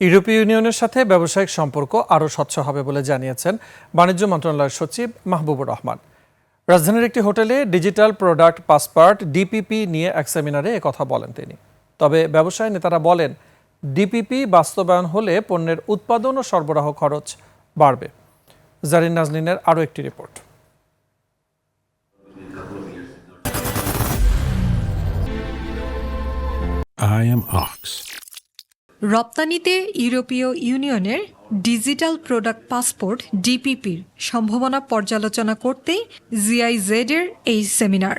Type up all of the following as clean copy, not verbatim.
ইউরোপীয় ইউনিয়নের সাথে ব্যবসায়িক সম্পর্ক আরও স্বচ্ছ হবে বলে জানিয়েছেন বাণিজ্য মন্ত্রণালয়ের সচিব মাহবুবুর রহমান। রাজধানীর একটি হোটেলে ডিজিটাল প্রোডাক্ট পাসপোর্ট ডিপিপি নিয়ে এক সেমিনারে একথা বলেন তিনি। তবে ব্যবসায়ী নেতারা বলেন, ডিপিপি বাস্তবায়ন হলে পণ্যের উৎপাদন ও সরবরাহ খরচ বাড়বে। জারিন নাজনীনের আরও একটি রিপোর্ট। I am Ox. রপ্তানিতে ইউরোপীয় ইউনিয়নের ডিজিটাল প্রোডাক্ট পাসপোর্ট ডিপিপির সম্ভাবনা পর্যালোচনা করতেই জিআইজেড এর এই সেমিনার।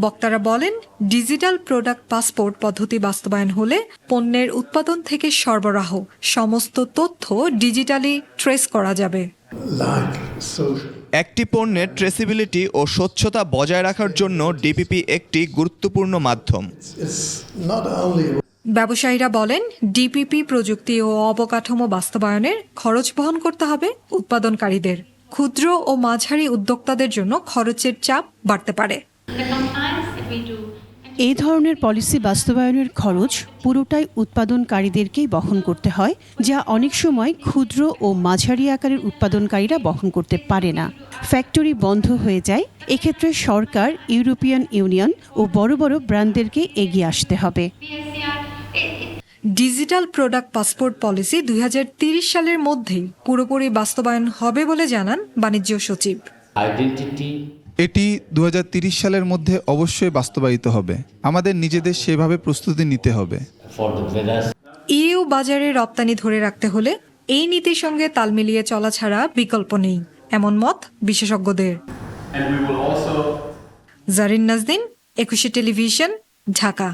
বক্তারা বলেন, ডিজিটাল প্রোডাক্ট পাসপোর্ট পদ্ধতি বাস্তবায়ন হলে পণ্যের উৎপাদন থেকে সরবরাহ সমস্ত তথ্য ডিজিটালি ট্রেস করা যাবে। একটি পণ্যের ট্রেসিবিলিটি ও স্বচ্ছতা বজায় রাখার জন্য ডিপিপি একটি গুরুত্বপূর্ণ মাধ্যম। ব্যবসায়ীরা বলেন, ডিপিপি প্রযুক্তি ও অবকাঠামো বাস্তবায়নের খরচ বহন করতে হবে উৎপাদনকারীদের। ক্ষুদ্র ও মাঝারি উদ্যোক্তাদের জন্য খরচের চাপ বাড়তে পারে। এই ধরনের পলিসি বাস্তবায়নের খরচ পুরোটাই উৎপাদনকারীদেরকেই বহন করতে হয়, যা অনেক সময় ক্ষুদ্র ও মাঝারি আকারের উৎপাদনকারীরা বহন করতে পারে না। ফ্যাক্টরি বন্ধ হয়ে যায়। এক্ষেত্রে সরকার, ইউরোপিয়ান ইউনিয়ন ও বড় বড় ব্র্যান্ডদেরকে এগিয়ে আসতে হবে। ডিজিটাল প্রোডাক্ট পাসপোর্ট পলিসি 2030 সালের মধ্যেই পুরোপুরি বাস্তবায়ন হবে বলে জানান বাণিজ্য সচিব। এটি 2030 সালের মধ্যে অবশ্যই বাস্তবায়িত হবে। আমাদের নিজেদের সেভাবে প্রস্তুতি নিতে হবে। ইউ বাজারে রপ্তানি ধরে রাখতে হলে এই নীতির সঙ্গে তাল মিলিয়ে চলা ছাড়া বিকল্প নেই, এমন মত বিশেষজ্ঞদের। জারিন নাজনীন, 21 টেলিভিশন, ঢাকা।